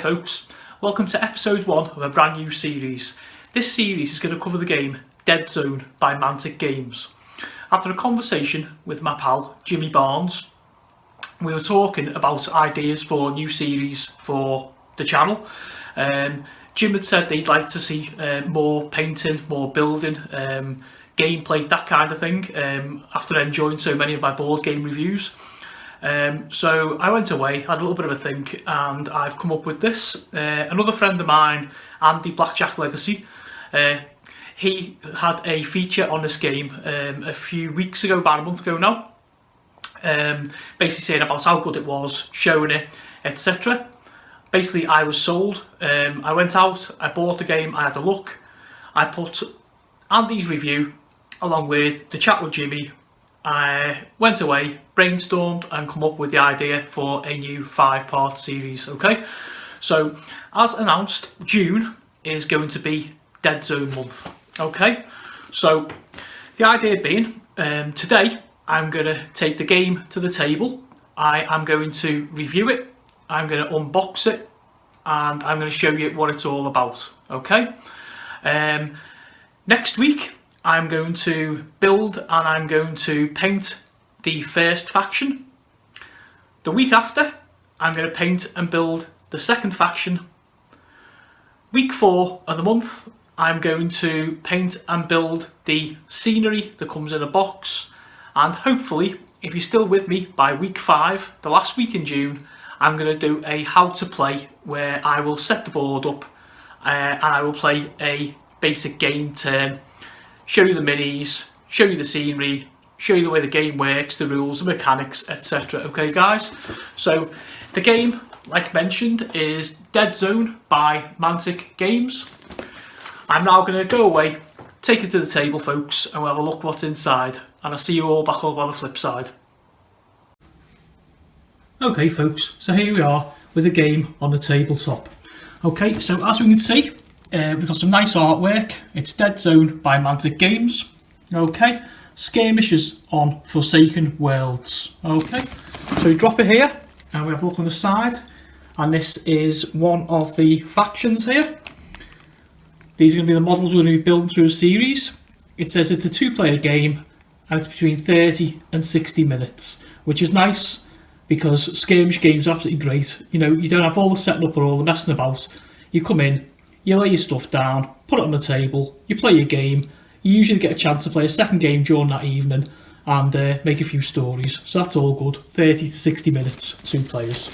folks, welcome to episode 1 of a brand new series. This series is going to cover the game Deadzone by Mantic Games. After a conversation with my pal Jimmy Barnes, we were talking about ideas for new series for the channel. Jim had said they'd like to see more painting, more building, gameplay, that kind of thing, after enjoying so many of my board game reviews. So I went away, had a little bit of a think, and I've come up with this. Another friend of mine, Andy Blackjack Legacy, he had a feature on this game a few weeks ago, about a month ago now, basically saying about how good it was, showing it, etc. Basically, I was sold. I went out, I bought the game, I had a look, I put Andy's review along with the chat with Jimmy. I went away, brainstormed and come up with the idea for a new 5-part series, okay? So, as announced, June is going to be Deadzone month, okay? So, the idea being, today I'm going to take the game to the table, I am going to review it, I'm going to unbox it, and I'm going to show you what it's all about, okay? Next week, I'm going to build and I'm going to paint the first faction. The week after, I'm going to paint and build the second faction. Week 4 of the month, I'm going to paint and build the scenery that comes in a box. And hopefully, if you're still with me by week 5, the last week in June, I'm going to do a how to play where I will set the board up and I will play a basic game turn. Show you the minis, show you the scenery, show you the way the game works, the rules, the mechanics, etc. Okay guys, so the game, like mentioned, is Deadzone by Mantic Games. I'm now going to go away, take it to the table folks, and we'll have a look what's inside, and I'll see you all back up on the flip side. Okay folks, so here we are with the game on the tabletop. Okay, so as we can see, we've got some nice artwork. It's Deadzone by Mantic Games. Okay, skirmishes on Forsaken Worlds. Okay, so we drop it here and we have a look on the side, and this is one of the factions here. These are going to be the models we're going to be building through a series. It says it's a 2-player game and it's between 30 and 60 minutes, which is nice because skirmish games are absolutely great. You know, you don't have all the setting up or all the messing about. You come in, you lay your stuff down, put it on the table, you play your game, you usually get a chance to play a second game during that evening and make a few stories. So that's all good, 30 to 60 minutes, 2 players.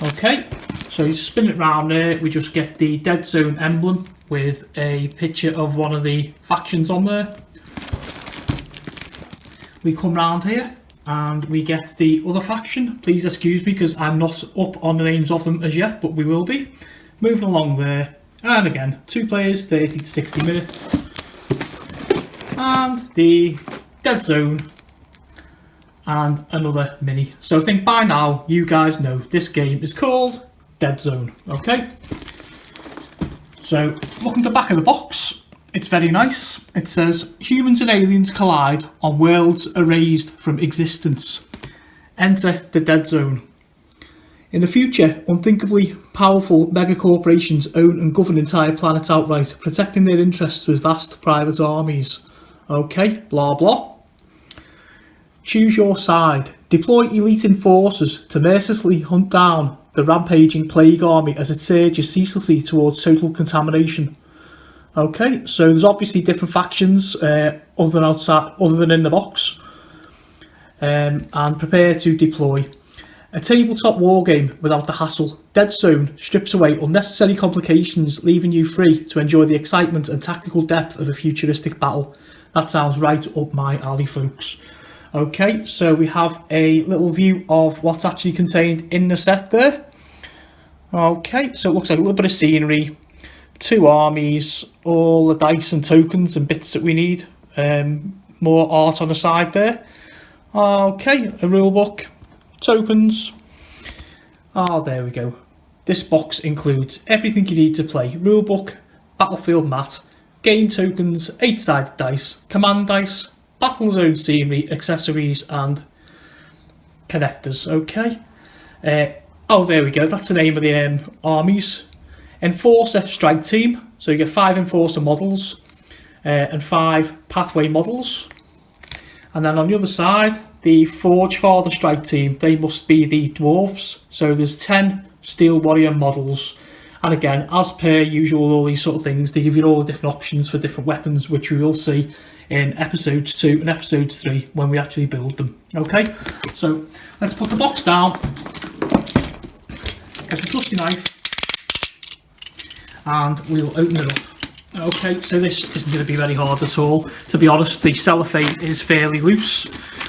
Okay, so you spin it round there, we just get the Deadzone emblem with a picture of one of the factions on there. We come round here and we get the other faction. Please excuse me because I'm not up on the names of them as yet, but we will be. Moving along there. And again, 2 players, 30 to 60 minutes. And the Deadzone. And another mini. So I think by now you guys know this game is called Deadzone. Okay? So look at the back of the box. It's very nice. It says, humans and aliens collide on worlds erased from existence. Enter the Deadzone. In the future, unthinkably powerful megacorporations own and govern entire planets outright, protecting their interests with vast private armies. Okay, blah blah. Choose your side. Deploy elite forces to mercilessly hunt down the rampaging plague army as it surges ceaselessly towards total contamination. Okay, so there's obviously different factions other than in the box. And prepare to deploy. A tabletop wargame without the hassle. Deadzone strips away unnecessary complications, leaving you free to enjoy the excitement and tactical depth of a futuristic battle. That sounds right up my alley, folks. Okay, so we have a little view of what's actually contained in the set there. Okay, so it looks like a little bit of scenery, 2 armies, all the dice and tokens and bits that we need. More art on the side there. Okay, a rule book. Tokens. There we go. This box includes everything you need to play. Rulebook, battlefield mat, game tokens, 8-sided dice, command dice, battle zone scenery, accessories and connectors. Okay. Oh, there we go. That's the name of the armies. Enforcer strike team. So you get 5 Enforcer models and 5 Pathway models. And then on the other side, the Forge Father strike team. They must be the dwarves. So there's 10 Steel Warrior models. And again, as per usual, all these sort of things, they give you all the different options for different weapons, which we will see in episodes 2 and episode 3 when we actually build them. Okay, so let's put the box down. Get the dusty knife and we'll open it up. Okay, so this isn't going to be very hard at all. To be honest, the cellophane is fairly loose,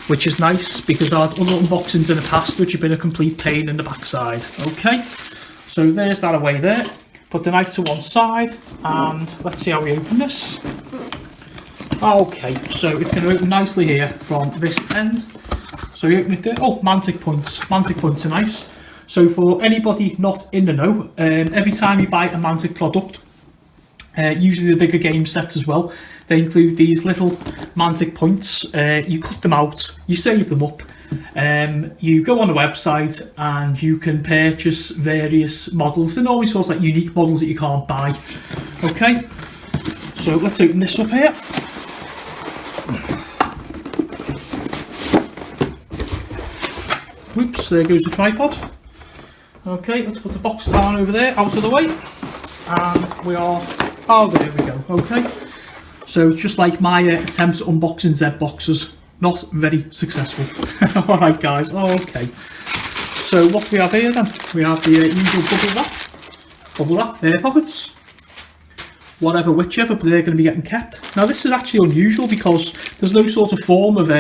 which is nice because I've had other unboxings in the past which have been a complete pain in the backside. Okay, so there's that away there. Put the knife to one side and let's see how we open this. Okay, so it's going to open nicely here from this end. So we open it there. Oh, Mantic points. Mantic points are nice. So for anybody not in the know, every time you buy a Mantic product, usually the bigger game sets as well, they include these little Mantic points. You cut them out, you save them up, you go on the website and you can purchase various models. They're normally sort of like unique models that you can't buy. Okay, so let's open this up here. Whoops, there goes the tripod. Okay, let's put the box down over there, out of the way. And we are, oh, there we go. Okay, so just like my attempt at unboxing Z boxes, not very successful. Alright guys, okay. So what do we have here then? We have the usual bubble wrap, air pockets, whichever, but they're going to be getting kept. Now this is actually unusual because there's no sort of form of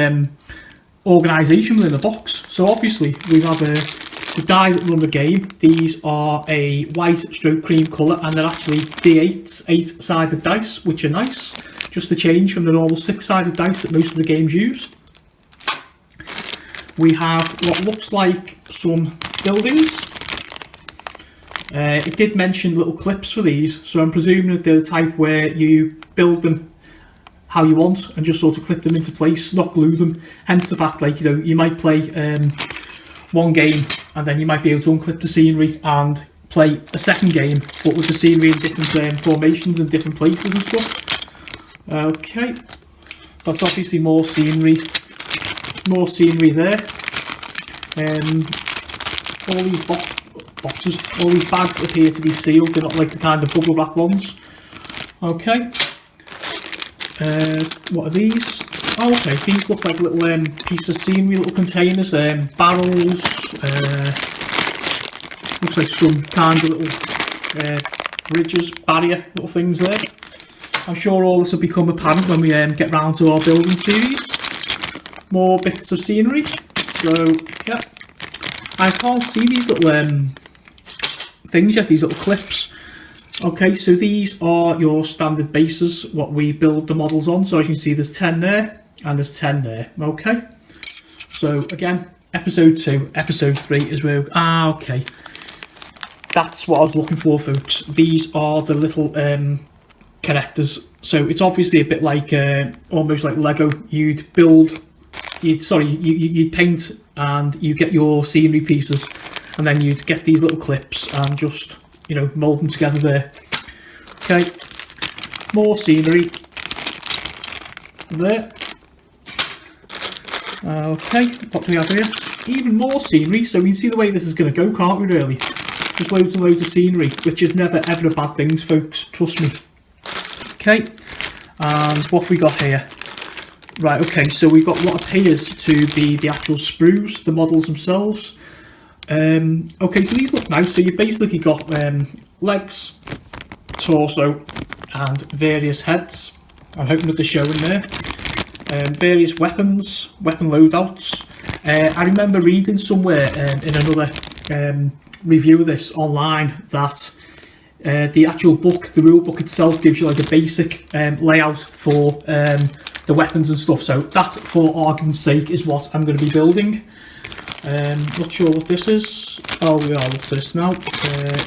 organisation within the box. So obviously we have the die that run the game. These are a white stroke cream colour and they're actually D8s, 8-sided dice, which are nice. Just a change from the normal 6-sided dice that most of the games use. We have what looks like some buildings. It did mention little clips for these, so I'm presuming that they're the type where you build them how you want and just sort of clip them into place, not glue them. Hence the fact, like, you know, you might play one game and then you might be able to unclip the scenery and play a second game, but with the scenery in different formations and different places and stuff. Okay, that's obviously more scenery there. All these boxes, all these bags appear to be sealed. They're not like the kind of bubble wrap ones. Okay. What are these? Oh, okay, these look like little pieces of scenery, little containers, barrels, looks like some kind of little bridges, barrier, little things there. I'm sure all this will become apparent when we get round to our building series. More bits of scenery. So, yeah. I can't see these little things yet, these little clips. Okay, so these are your standard bases, what we build the models on. So as you can see, there's 10 there and there's 10 there. Okay, so again, episode 2, episode 3 is where, okay, that's what I was looking for, folks. These are the little connectors. So it's obviously a bit like almost like Lego. You'd paint and you get your scenery pieces, and then you'd get these little clips and just, you know, mold them together there. Okay, more scenery there. Okay, what do we have here? Even more scenery. So we can see the way this is going to go, can't we, really? Just loads and loads of scenery, which is never ever a bad thing, folks, trust me. Okay, and what have we got here? Right, okay, so we've got what appears to be the actual sprues, the models themselves. Okay, so these look nice. So you've basically got legs, torso, and various heads. I'm hoping that they're showing there. Various weapons, weapon loadouts. I remember reading somewhere in another review of this online that the actual book, the rule book itself, gives you like a basic layout for the weapons and stuff. So that, for argument's sake, is what I'm going to be building. Not sure what this is. Oh, we are. What's this now?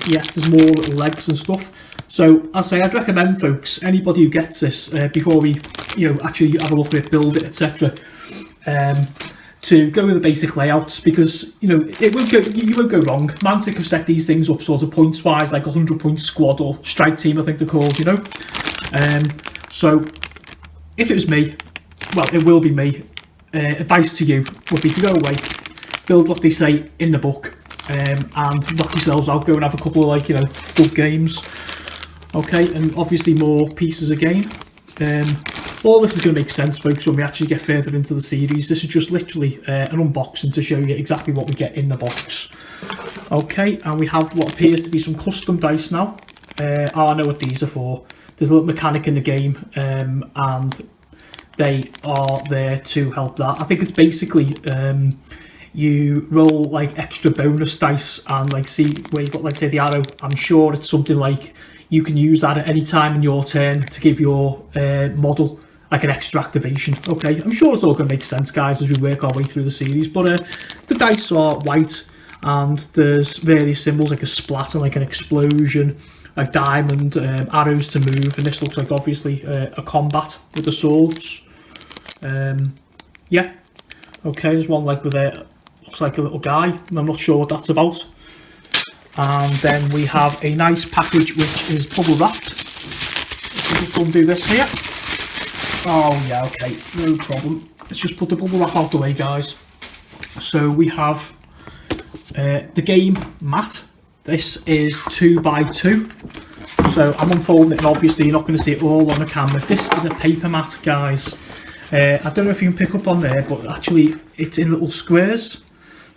Yeah, there's more little legs and stuff. So, I say, I'd recommend, folks, anybody who gets this before we, you know, actually have a look at it, build it, etc. to go with the basic layouts, because you know you won't go wrong. Mantic have set these things up sort of points wise, like 100-point squad or strike team, I think they're called. You know, so if it was me, well, it will be me. Advice to you would be to go away, build what they say in the book, and knock yourselves out. Go and have a couple of, like, you know, good games. Okay, and obviously more pieces again. All this is going to make sense, folks, when we actually get further into the series. This is just literally an unboxing to show you exactly what we get in the box. Okay, and we have what appears to be some custom dice now. I know what these are for. There's a little mechanic in the game, and they are there to help that. I think it's basically you roll like extra bonus dice and like see where you've got, like, say, the arrow. I'm sure it's something like you can use that at any time in your turn to give your model like an extra activation. Okay, I'm sure it's all going to make sense, guys, as we work our way through the series. But the dice are white, and there's various symbols like a splat and like an explosion, like diamond, arrows to move, and this looks like obviously a combat with the swords. Yeah, okay, there's one like with a, looks like a little guy, and I'm not sure what that's about. And then we have a nice package which is bubble wrapped. Let's just undo this here. Oh yeah, okay, no problem. Let's just put the bubble wrap out the way, guys. So we have the game mat. This is 2x2. So I'm unfolding it, and obviously you're not going to see it all on the camera. This is a paper mat, guys. I don't know if you can pick up on there, but actually it's in little squares.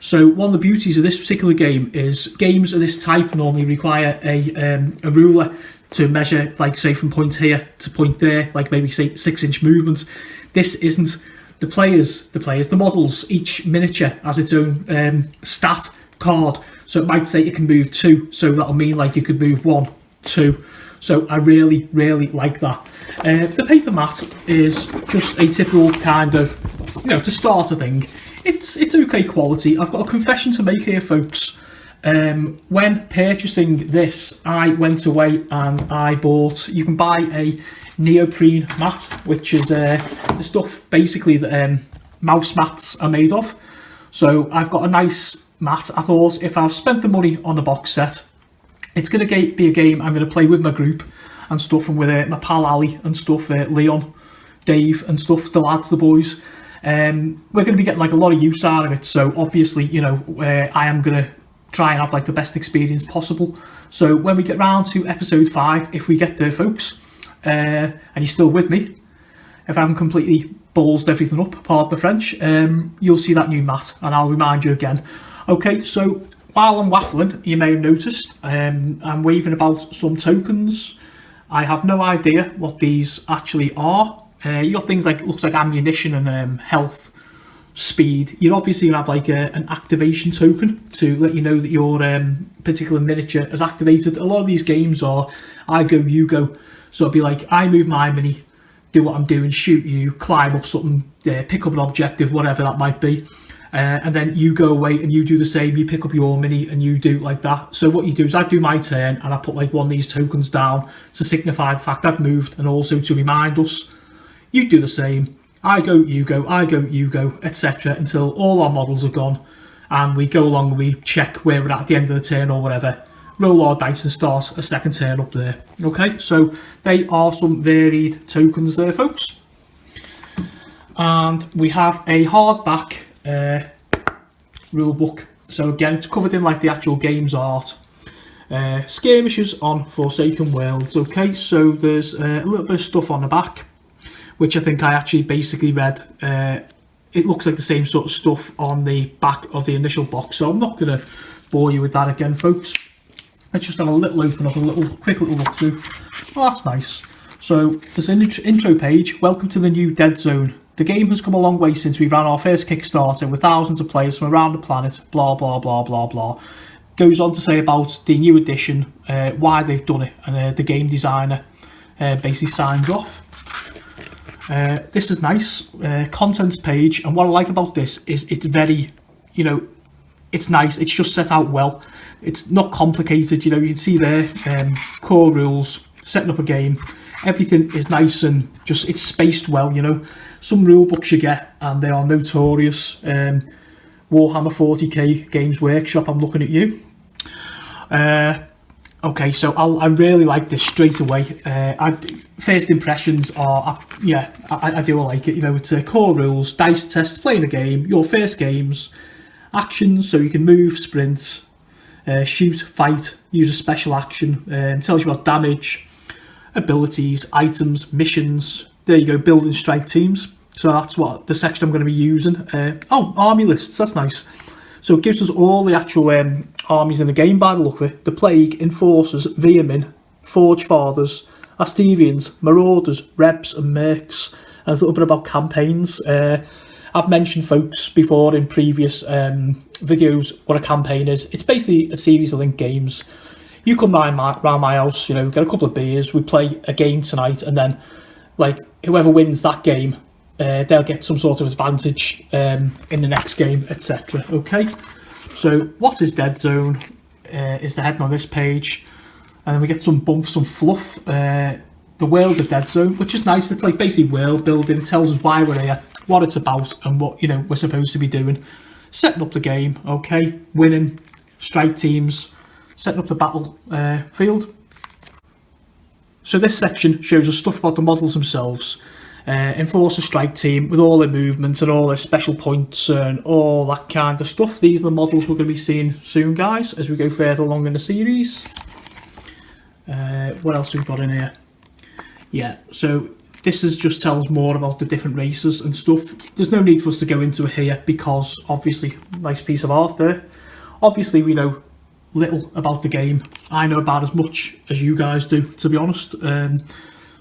So one of the beauties of this particular game is games of this type normally require a ruler to measure, like, say, from point here to point there, like maybe say 6-inch movement. This isn't. The models, each miniature has its own stat card. So it might say it can move 2, so that'll mean like you could move 1, 2. So I really, really like that. The paper mat is just a typical kind of, you know, to start a thing. It's okay quality. I've got a confession to make here, folks. When purchasing this, I went away and I bought, you can buy a neoprene mat, which is the stuff basically that mouse mats are made of. So I've got a nice mat. I thought if I've spent the money on the box set, it's going to be a game I'm going to play with my group and stuff, and with my pal Ali and stuff, Leon, Dave and stuff, the lads, the boys. We're going to be getting like a lot of use out of it. So obviously, you know, I am going to try and have like the best experience possible. So when we get round to episode 5, if we get there, folks, and you're still with me, if I haven't completely ballsed everything up, pardon the French, you'll see that new mat, and I'll remind you again. Okay, so while I'm waffling, you may have noticed I'm waving about some tokens. I have no idea what these actually are. You got things like, looks like ammunition and health, speed. You're obviously gonna have like an activation token to let you know that your particular miniature is activated. A lot of these games are I go, you go. So it'll be like I move my mini, do what I'm doing, shoot you, climb up something, pick up an objective, whatever that might be. And then you go away and you do the same, you pick up your mini and you do like that. So what you do is I do my turn and I put like one of these tokens down to signify the fact I've moved, and also to remind us. You do the same, I go, you go, I go, you go, etc. until all our models are gone, and we go along and we check where we're at the end of the turn or whatever, roll our dice and start a second turn up there. Okay, so they are some varied tokens there, folks. And we have a hardback rule book. So again, it's covered in like the actual game's art. Skirmishes on Forsaken Worlds. Okay, so there's a little bit of stuff on the back, which I think I actually basically read. It looks like the same sort of stuff on the back of the initial box, so I'm not going to bore you with that again, folks. Let's just have a little open up, quick little look through. Oh, that's nice. So there's an intro page. Welcome to the new Deadzone. The game has come a long way since we ran our first Kickstarter with thousands of players from around the planet, blah, blah, blah, blah, blah. Goes on to say about the new edition, why they've done it, and the game designer basically signs off. This is nice, contents page, and what I like about this is it's very, you know, it's nice, it's just set out well. It's not complicated, you know, you can see there, core rules, setting up a game. everything is nice and just, it's spaced well, you know. Some rule books you get, and they are notorious. Warhammer 40k Games Workshop, I'm looking at you. Okay, so I really like this straight away. First impressions are, yeah, I do like it. You know, it's core rules, dice test, playing a game, your first games, actions, so you can move, sprint, shoot, fight, use a special action, tells you about damage, abilities, items, missions. There you go, build and strike teams. So that's what the section I'm going to be using. Oh, army lists, that's nice. So it gives us all the actual armies in the game by the look of it. The Plague, Enforcers, Veermen, Forge Fathers, Asterians, Marauders, Rebs and Mercs. And there's a little bit about campaigns. I've mentioned, folks, before in previous videos what a campaign is. It's basically a series of linked games. You come round my house, you know, get a couple of beers, we play a game tonight, and then, like, whoever wins that game, they'll get some sort of advantage in the next game, etc. Okay, so what is Deadzone is the heading on this page, and then we get some bumps, some fluff. The world of Deadzone, which is nice. It's like basically world building. It tells us why we're here, what it's about, and what, you know, we're supposed to be doing. Setting up the game, okay, winning, strike teams, setting up the battle field. So this section shows us stuff about the models themselves. Enforcer strike team with all their movements and all their special points and all that kind of stuff. These are the models we're going to be seeing soon, guys, as we go further along in the series. What else have we got in here? Yeah, so this is just tells more about the different races and stuff. There's no need for us to go into it here because obviously, nice piece of art there. Obviously, we know little about the game. I know about as much as you guys do, to be honest.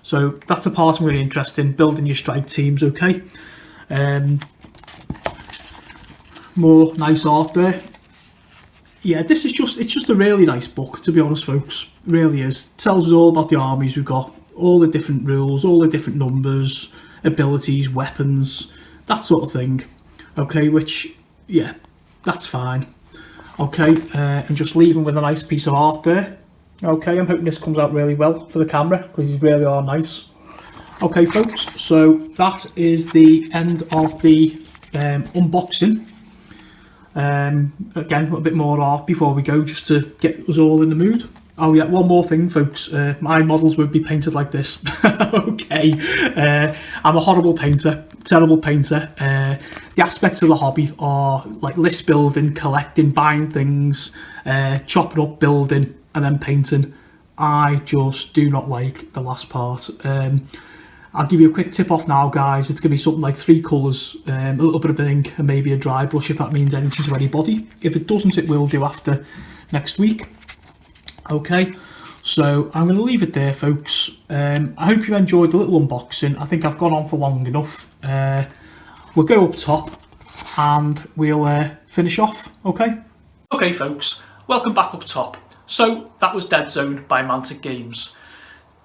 So that's a part I'm really interested in, building your strike teams, okay? More nice art there. Yeah, this is it's just a really nice book, to be honest, folks. It really is. It tells us all about the armies we've got, all the different rules, all the different numbers, abilities, weapons, that sort of thing. Okay, which, yeah, that's fine. Okay, and just leaving with a nice piece of art there. Okay, I'm hoping this comes out really well for the camera because these really are nice. Okay, folks, so that is the end of the unboxing. Again, a little bit more art before we go, just to get us all in the mood. Oh yeah, one more thing, folks. My models won't be painted like this. Okay, I'm a horrible painter, terrible painter. The aspects of the hobby are like list building, collecting, buying things, chopping up, building, and then painting. I just do not like the last part. I'll give you a quick tip off now, guys. It's going to be something like 3 colours, a little bit of ink, and maybe a dry brush if that means anything to anybody. If it doesn't, it will do after next week. Okay, so I'm going to leave it there, folks. I hope you enjoyed the little unboxing. I think I've gone on for long enough. We'll go up top and we'll finish off, okay? Okay, folks, welcome back up top. So that was Deadzone by Mantic Games.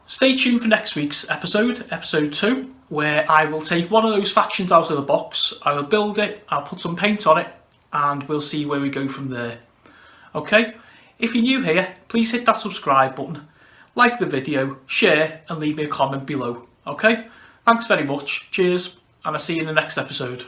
Stay tuned for next week's episode, episode 2, where I will take one of those factions out of the box, I will build it, I'll put some paint on it, and we'll see where we go from there. Okay, if you're new here, please hit that subscribe button, like the video, share, and leave me a comment below. Okay, thanks very much, cheers, and I'll see you in the next episode.